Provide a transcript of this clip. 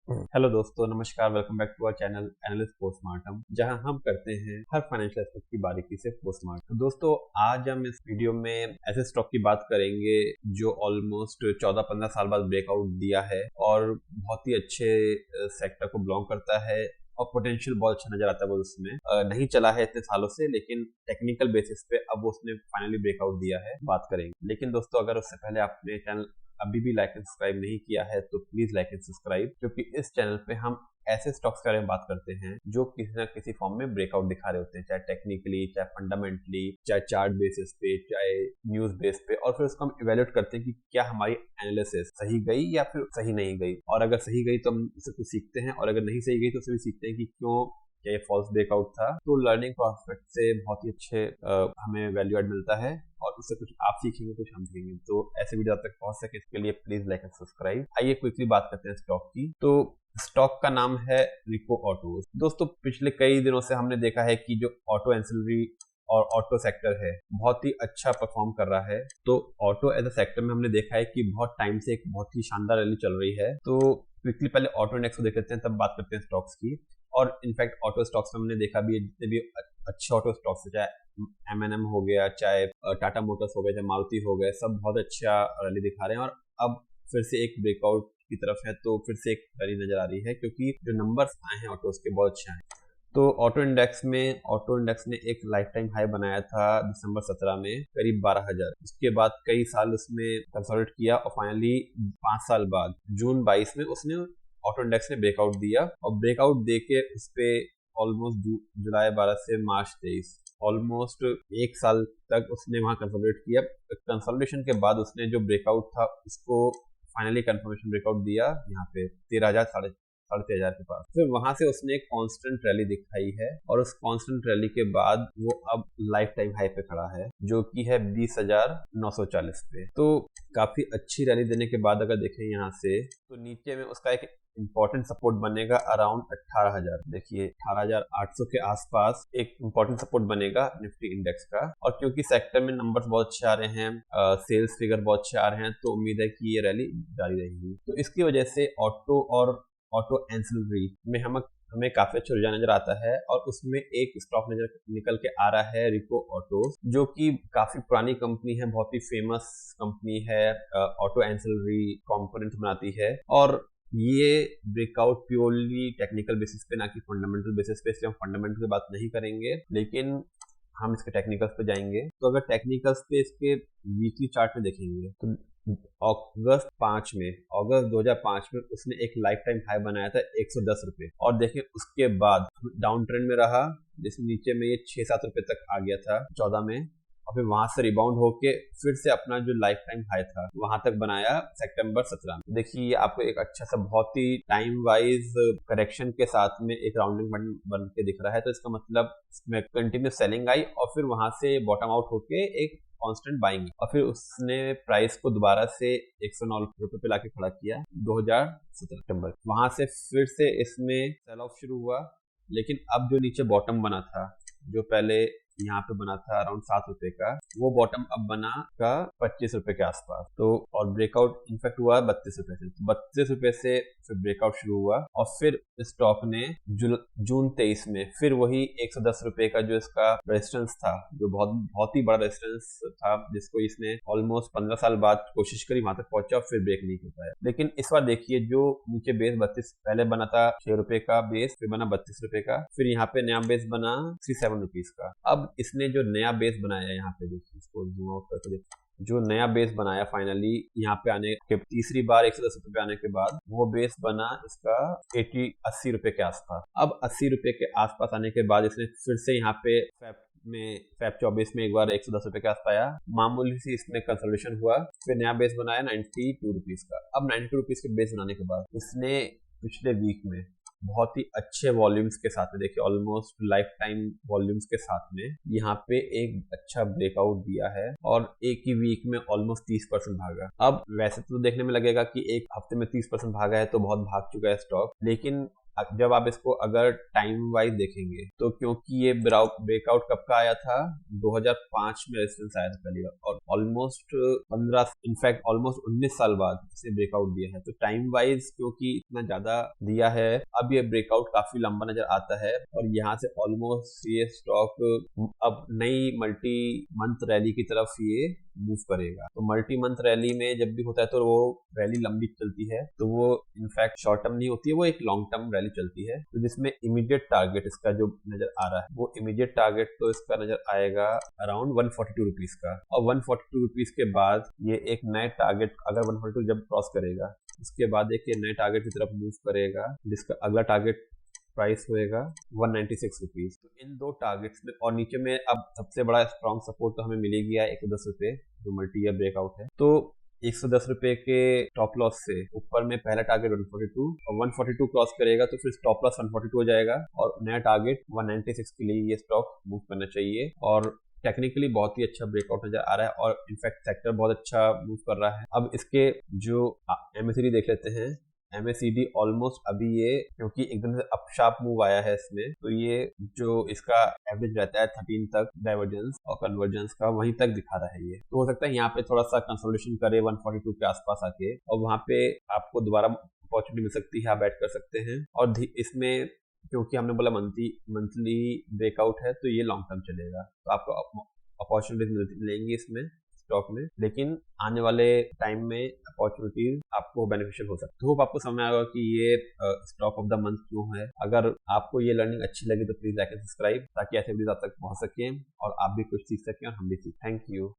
Hello दोस्तों, नमस्कार। Welcome back to our channel analyst postmortem, जहां हम करते हैं हर फाइनेंशियल एस्पेक्ट की बारीकी से पोस्टमार्टम। तो दोस्तों, आज हम इस वीडियो में ऐसे स्टॉक की बात करेंगे जो ऑलमोस्ट 14-15 साल बाद ब्रेकआउट दिया है और बहुत ही अच्छे सेक्टर को बिलोंग करता है और पोटेंशियल बहुत अच्छा नजर आता है। वो उसमें नहीं चला है इतने सालों से, लेकिन टेक्निकल बेसिस पे अब उसने फाइनली ब्रेकआउट दिया है, बात करेंगे। लेकिन दोस्तों, अगर उससे पहले आपने चैनल अभी भी लाइक एंड सब्सक्राइब नहीं किया है तो प्लीज लाइक एंड सब्सक्राइब, क्योंकि इस चैनल पे हम ऐसे स्टॉक्स के बारे में बात करते हैं जो किसी ना किसी फॉर्म में ब्रेकआउट दिखा रहे होते हैं, चाहे टेक्निकली, चाहे फंडामेंटली, चाहे चार्ट बेसिस पे, चाहे न्यूज बेस पे, और फिर उसको हम इवेल्युएट करते हैं कि क्या हमारी एनालिसिस सही गई या फिर सही नहीं गई। और अगर सही गई तो हम उससे कुछ सीखते हैं, और अगर नहीं सही गई तो उससे भी सीखते हैं कि क्यों ये फॉल्स ब्रेकआउट था। तो लर्निंग प्रोस्पेक्ट से बहुत ही अच्छे हमें वैल्यू एड मिलता है, और उससे कुछ आप सीखेंगे, कुछ हम सीखेंगे। तो ऐसे वीडियो आप तक पहुंच सके इसके लिए प्लीज लाइक एंड सब्सक्राइब। आइए क्विकली बात करते हैं स्टॉक की। तो स्टॉक का नाम है रिको ऑटोज। दोस्तों, पिछले कई दिनों से हमने देखा है कि जो ऑटो एंसिलरी और ऑटो सेक्टर है बहुत ही अच्छा परफॉर्म कर रहा है। तो ऑटो एज अ सेक्टर में हमने देखा है कि बहुत टाइम से एक बहुत ही शानदार रैली चल रही है। तो क्विकली पहले ऑटो इंडेक्स को देख लेते हैं, तब बात करते हैं स्टॉक्स की। और इनफैक्ट ऑटो स्टॉक्स में हमने देखा भी है, जितने भी अच्छे ऑटो स्टॉक्स है, चाहे M&M हो गया, चाहे टाटा मोटर्स हो गया, चाहे मारुति हो गया, सब बहुत अच्छा रैली दिखा रहे हैं। और अब फिर से एक ब्रेकआउट की तरफ है, तो फिर से एक रैली नजर आ रही है, क्योंकि जो नंबर्स आए हैं ऑटोज के बहुत अच्छे हैं। तो ऑटो इंडेक्स ने एक लाइफ टाइम हाई बनाया था दिसंबर 17 में, करीब 12,000। उसके बाद कई साल उसमें कंसोलिडेट किया और फाइनली 5 साल बाद जून 22 में उसने ऑटो इंडेक्स ने ब्रेकआउट दिया, और ब्रेकआउट दे के उस पे ऑलमोस्ट जुलाई 12 से मार्च 23, ऑलमोस्ट एक साल तक उसने वहां कंसोलिडेट किया। कंसोलिडेशन के बाद उसने जो ब्रेकआउट था उसको फाइनली कंफर्मेशन ब्रेकआउट दिया यहाँ पे 13,000, साढ़े 13,000 के पास। फिर वहां से उसने एक कांस्टेंट रैली दिखाई है, और उस कांस्टेंट रैली के बाद वो अब लाइफ टाइम हाई पे खड़ा है, जो कि है 20,940 पे। तो काफी अच्छी रैली देने के बाद अगर देखें यहाँ से, तो नीचे में उसका एक इंपॉर्टेंट सपोर्ट बनेगा अराउंड 18,000। देखिए 18,800 के आसपास एक इंपॉर्टेंट सपोर्ट बनेगा निफ्टी इंडेक्स का। और क्योंकि सेक्टर में नंबर्स बहुत अच्छे आ रहे हैं, सेल्स फिगर बहुत अच्छे आ रहे हैं, तो उम्मीद है कि ये रैली जारी रहेगी। तो इसकी वजह से ऑटो और ऑटो एंसिलरी में हमें काफी अच्छा रुझान नजर आता है। और उसमें एक स्टॉक नजर निकल के आ रहा है, रिको ऑटोज, जो कि काफी पुरानी कंपनी है, बहुत ही फेमस कंपनी है, ऑटो एंसिलरी कंपोनेंट बनाती है। और ये ब्रेकआउट प्योरली टेक्निकल बेसिस पे, ना कि फंडामेंटल बेसिस पे, इसलिए हम फंडामेंटल की बात नहीं करेंगे, लेकिन हम इसके टेक्निकल्स पे जाएंगे। तो अगर टेक्निकल्स पे इसके वीकली चार्ट में देखेंगे, तो अगस्त 2005 में उसने एक लाइफ टाइम हाई बनाया था 110 रुपए, और देखें उसके बाद डाउन ट्रेंड में रहा, जिसमें नीचे में ये 6-7 रुपए तक आ गया था 14 में, और फिर वहां से रिबाउंड होके फिर से अपना जो लाइफ टाइम हाई था वहां तक बनाया सितंबर 17 में। देखिए आपको एक अच्छा सा बहुत ही टाइम वाइज करेक्शन के साथ में एक राउंडिंग बन के दिख रहा है। तो इसका मतलब इसमें कंटिन्यू सेलिंग आई, और फिर वहां से बॉटम आउट होके एक कांस्टेंट बाइंग, और फिर उसने प्राइस को दोबारा से 109 रुपए पे लाके खड़ा किया 2017 सितंबर। वहां से फिर से इसमें सेल ऑफ शुरू हुआ, लेकिन अब जो नीचे बॉटम बना था, जो पहले यहाँ पे बना था अराउंड 7 रुपए का, वो बॉटम अब बना का 25 रुपए के आसपास। तो और ब्रेकआउट इनफेक्ट हुआ 32 रुपए से, 32 रुपए से फिर ब्रेकआउट शुरू हुआ, और फिर स्टॉक ने जून 23 में फिर वही 110 रुपए का जो इसका रेजिस्टेंस था, जो बहुत बहुत ही बड़ा रेजिस्टेंस था, जिसको इसने ऑलमोस्ट 15 साल बाद कोशिश करी, वहां तक पहुंचा, फिर ब्रेक नहीं कर पाया। लेकिन इस बार देखिए, जो नीचे बेस 32 पहले बना था 6 रुपए का बेस, फिर बना 32 रुपए का, फिर यहाँ पे नया बेस बना 67 रुपीज का। अब इसने जो नया बेस बनाया, यहाँ पे देखिए, इसको जूम आउट करके देखिए, जो नया बेस बनाया फाइनली यहाँ पे आने के तीसरी बार 110 रुपए पे आने के बाद, वो बेस बना इसका 80 रुपए के आसपास। अब 80 रुपए के आसपास आने के बाद इसने फिर से यहाँ पे फैब 24 में एक बार 110 रुपए के आसपास आया, मामूली सी इसमें कंसोलिडेशन हुआ, फिर नया बेस बनाया 92 रुपीज का। अब 92 रुपीज के बेस बनाने के बाद इसने पिछले वीक में बहुत ही अच्छे वॉल्यूम्स के साथ में, देखिए ऑलमोस्ट लाइफ टाइम वॉल्यूम्स के साथ में यहाँ पे एक अच्छा ब्रेकआउट दिया है, और एक ही वीक में ऑलमोस्ट 30% भागा। अब वैसे तो देखने में लगेगा कि एक हफ्ते में 30% भागा है तो बहुत भाग चुका है स्टॉक, लेकिन जब आप इसको अगर टाइम वाइज देखेंगे तो क्योंकि ये ब्रेकआउट कब का आया था, 2005 में रेजिस्टेंस आया था पहली बार, और ऑलमोस्ट 15 इनफैक्ट ऑलमोस्ट 19 साल बाद इसे ब्रेकआउट दिया है। तो टाइम वाइज क्योंकि इतना ज्यादा दिया है, अब ये ब्रेकआउट काफी लंबा नजर आता है और यहाँ से ऑलमोस्ट ये स्टॉक अब नई मल्टी मंथ रैली की तरफ ये मूव करेगा। तो मल्टी मंथ रैली में जब भी होता है तो वो रैली लंबी चलती है, तो वो इनफैक्ट शॉर्ट टर्म नहीं होती है, वो एक लॉन्ग टर्म रैली चलती है। तो जिसमें इमीडिएट टारगेट इसका जो नजर आ रहा है, वो इमीडिएट टारगेट तो इसका नजर आएगा अराउंड 142 रुपीज का, और 142 रुपीज के बाद ये एक नए टारगेट, अगर 142 जब क्रॉस करेगा उसके बाद एक ये नए टारगेट की तरफ मूव करेगा, जिसका अगला टारगेट प्राइस होएगा 196 रुपीज। तो इन दो टारगेट्स में, और नीचे में अब सबसे बड़ा स्ट्रॉन्ग सपोर्ट तो हमें मिल ही गया है 110 रुपए, जो मल्टी ईयर ब्रेकआउट है। तो 110 रुपए के टॉप लॉस से ऊपर में पहला टारगेट 142, और 142 क्रॉस करेगा तो फिर टॉप लॉस 142 हो जाएगा और नया टारगेट 196 के लिए ये स्टॉक मूव करना चाहिए। और टेक्निकली बहुत ही अच्छा ब्रेकआउट नजर आ रहा है और इनफैक्ट सेक्टर बहुत अच्छा मूव कर रहा है। अब इसके जो MACD देख लेते हैं। MACD ऑलमोस्ट अभी ये, क्योंकि एकदम से अप शार्प मूव आया है इसमें, तो ये जो इसका एवरेज रहता है 13 तक डाइवर्जेंस और कन्वर्जेंस का, वहीं तक दिखा रहा है ये। तो हो सकता है यहाँ पे थोड़ा सा कंसोलिडेशन करे 142 के आसपास आके, और वहां पे आपको दोबारा अपॉर्चुनिटी मिल सकती है, आप ऐड कर सकते हैं। और इसमें क्योंकि हमने बोला मंथली ब्रेकआउट है तो ये लॉन्ग टर्म चलेगा, तो आपको अपॉर्चुनिटीज मिलेंगी इसमें स्टॉक में, लेकिन आने वाले टाइम में अपॉर्चुनिटीज आपको बेनिफिशियल हो सकती है। होप आपको समझ आएगा कि ये स्टॉक ऑफ द मंथ क्यों है। अगर आपको ये लर्निंग अच्छी लगी तो प्लीज लाइक एंड सब्सक्राइब, ताकि ऐसे वीडियोस आप तक पहुंच सकें और आप भी कुछ सीख सकें और हम भी सीखें। Thank you.